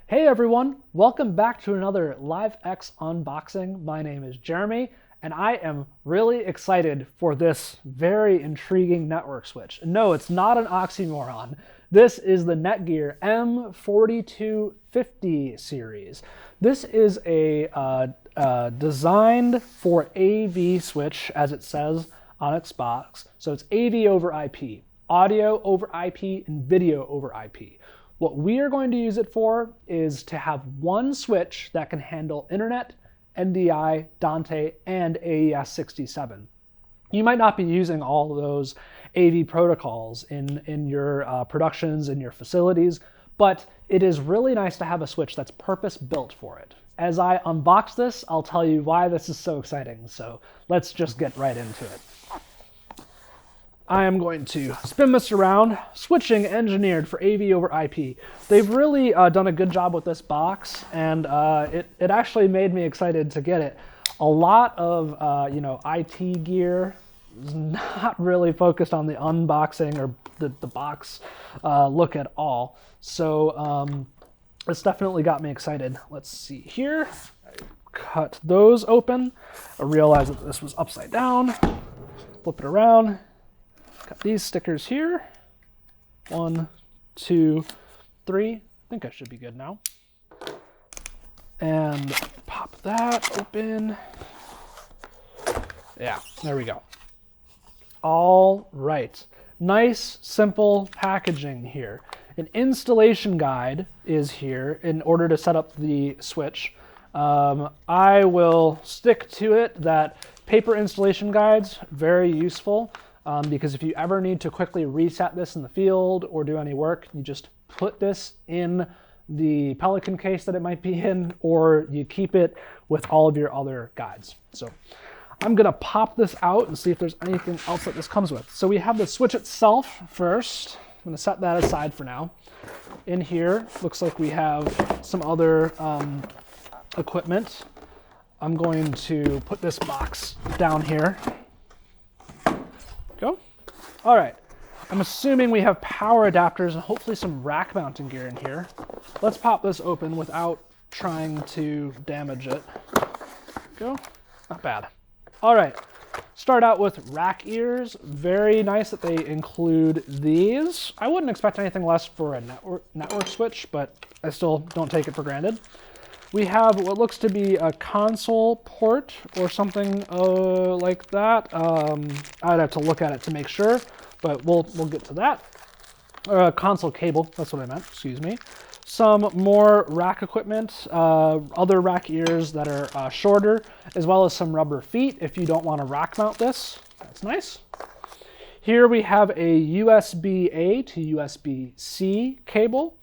Hey everyone, welcome back to another LiveX unboxing. My name is Jeremy, and I am really excited for this very intriguing network switch. No, it's not an oxymoron. This is the Netgear M4250 series. This is a designed for AV switch, as it says on its box. So it's AV over IP, audio over IP, and video over IP. What we are going to use it for is to have one switch that can handle internet, NDI, Dante, and AES67. You might not be using all of those AV protocols in your productions, in your facilities, but it is really nice to have a switch that's purpose-built for it. As I unbox this, I'll tell you why this is so exciting, so let's just get right into it. I am going to spin this around, switching engineered for AV over IP. They've really done a good job with this box, and it actually made me excited to get it. A lot of IT gear is not really focused on the unboxing or the box look at all. So it's definitely got me excited. Let's see here. I cut those open. I realized that this was upside down. Flip it around. Got these stickers here. 1, 2, 3. I think I should be good now. And pop that open. Yeah, there we go. All right. Nice, simple packaging here. An installation guide is here in order to set up the switch. I will stick to it that paper installation guides, very useful. Because if you ever need to quickly reset this in the field or do any work, you just put this in the Pelican case that it might be in, or you keep it with all of your other guides. So I'm gonna pop this out and see if there's anything else that this comes with. So we have the switch itself first. I'm gonna set that aside for now. In here, looks like we have some other equipment. I'm going to put this box down here. Go. All right. I'm assuming we have power adapters and hopefully some rack mounting gear in here. Let's pop this open without trying to damage it. Go. Not bad. All right. Start out with rack ears. Very nice that they include these. I wouldn't expect anything less for a network switch, but I still don't take it for granted. We have what looks to be a console port or something like that. I'd have to look at it to make sure, but we'll get to that. Console cable, that's what I meant, excuse me. Some more rack equipment, other rack ears that are shorter, as well as some rubber feet if you don't want to rack mount this. That's nice. Here we have a USB-A to USB-C cable.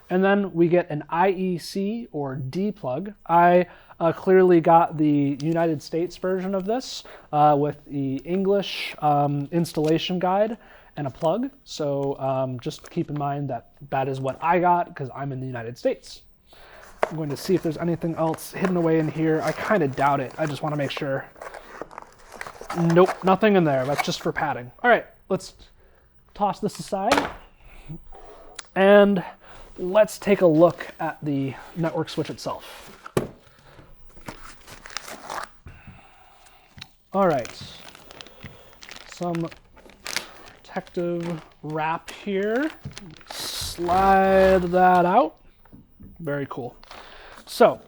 And then we get an IEC or D plug. I clearly got the United States version of this with the English installation guide and a plug. So just keep in mind that that is what I got because I'm in the United States. I'm going to see if there's anything else hidden away in here. I kind of doubt it. I just want to make sure. Nope, nothing in there. That's just for padding. All right, let's toss this aside. And let's take a look at the network switch itself. All right, some protective wrap here. Slide that out. Very cool. So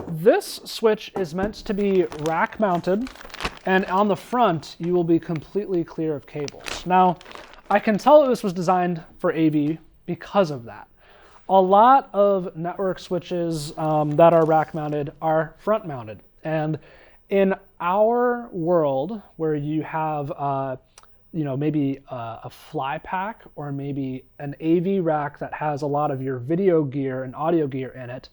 this switch is meant to be rack mounted, and on the front, you will be completely clear of cables. Now, I can tell that this was designed for AV because of that. A lot of network switches that are rack mounted are front mounted. And in our world where you have maybe a fly pack or maybe an AV rack that has a lot of your video gear and audio gear in it,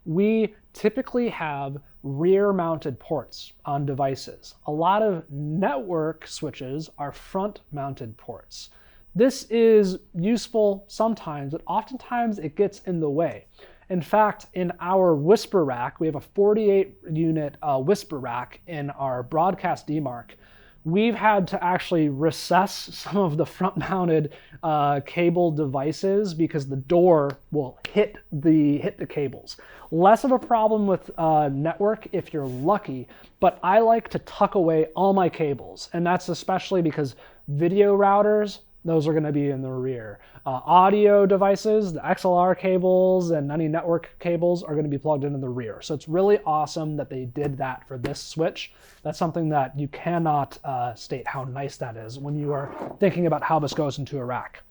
we typically have rear mounted ports on devices. A lot of network switches are front mounted ports. This is useful sometimes, but oftentimes it gets in the way. In fact, in our whisper rack, we have a 48 unit whisper rack in our broadcast DMARC. we've had to actually recess some of the front-mounted cable devices because the door will hit the cables. Less of a problem with network if you're lucky, but I like to tuck away all my cables, and that's especially because video routers, those are going to be in the rear. Audio devices, the XLR cables and any network cables are going to be plugged into the rear. So it's really awesome that they did that for this switch. That's something that you cannot state how nice that is when you are thinking about how this goes into a rack.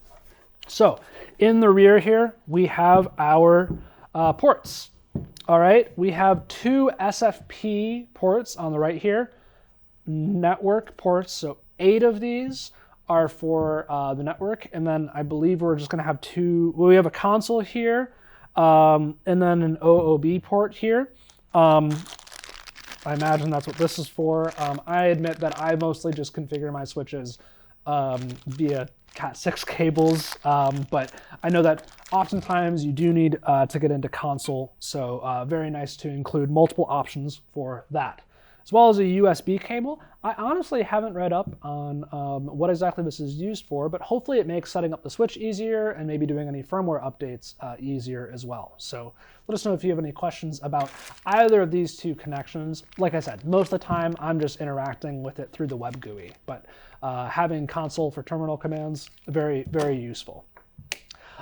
So in the rear here, we have our ports. All right, we have 2 SFP ports on the right here, network ports, so 8 of these are for the network, and then I believe we're just going to have 2. Well, we have a console here, and then an OOB port here. I imagine that's what this is for. I admit that I mostly just configure my switches via Cat6 cables, but I know that oftentimes you do need to get into console, so very nice to include multiple options for that. As well as a USB cable. I honestly haven't read up on what exactly this is used for, but hopefully it makes setting up the switch easier and maybe doing any firmware updates easier as well. So let us know if you have any questions about either of these 2 connections. Like I said, most of the time I'm just interacting with it through the web GUI, but having console for terminal commands, very, very useful.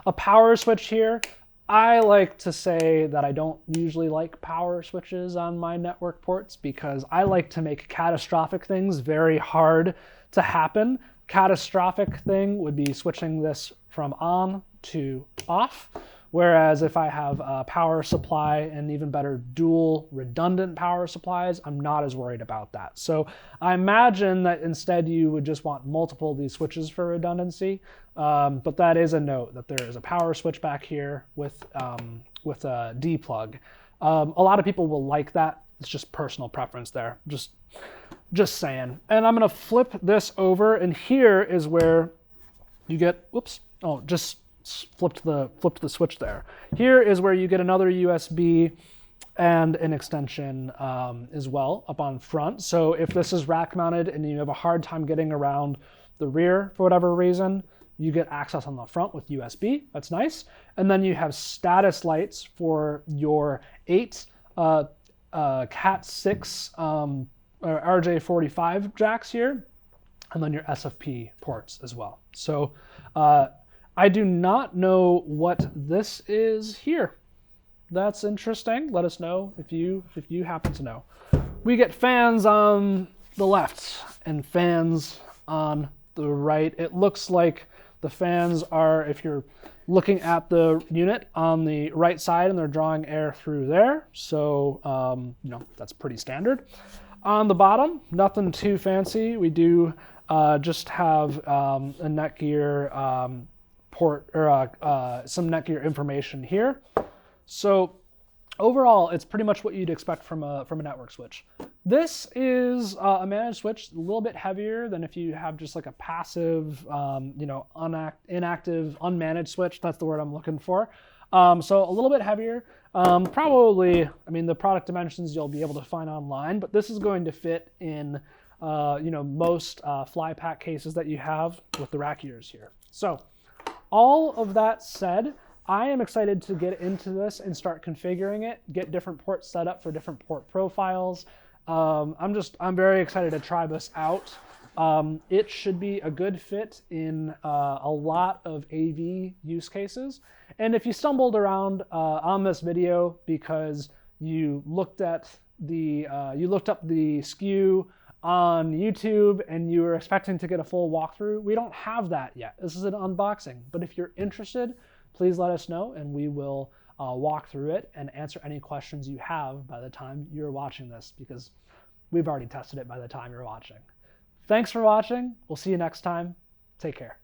A power switch here. I like to say that I don't usually like power switches on my network ports because I like to make catastrophic things very hard to happen. Catastrophic thing would be switching this from on to off, whereas if I have a power supply and even better dual redundant power supplies, I'm not as worried about that. So I imagine that instead you would just want multiple of these switches for redundancy. But that is a note that there is a power switch back here with a D plug. A lot of people will like that. It's just personal preference there. Just saying. And I'm gonna flip this over, and here is where you get. Whoops! Oh, just flipped the switch there. Here is where you get another USB and an extension as well up on front. So if this is rack mounted and you have a hard time getting around the rear for whatever reason, you get access on the front with USB. That's nice. And then you have status lights for your 8 Cat6 or RJ45 jacks here, and then your SFP ports as well. So I do not know what this is here. That's interesting. Let us know if you happen to know. We get fans on the left and fans on the right. It looks like the fans are, if you're looking at the unit, on the right side, and they're drawing air through there. So, that's pretty standard. On the bottom, nothing too fancy. We do just have a Netgear port, or some Netgear information here. So overall, it's pretty much what you'd expect from a network switch. This is a managed switch, a little bit heavier than if you have just like a passive, inactive, unmanaged switch. That's the word I'm looking for. So a little bit heavier. Probably, the product dimensions you'll be able to find online, but this is going to fit in, most fly pack cases that you have with the rack ears here. So all of that said, I am excited to get into this and start configuring it, get different ports set up for different port profiles. I'm very excited to try this out. It should be a good fit in a lot of AV use cases. And if you stumbled around on this video because you looked up the SKU on YouTube and you were expecting to get a full walkthrough, we don't have that yet. This is an unboxing. But if you're interested, please let us know and we will walk through it and answer any questions you have by the time you're watching this, because we've already tested it by the time you're watching. Thanks for watching. We'll see you next time. Take care.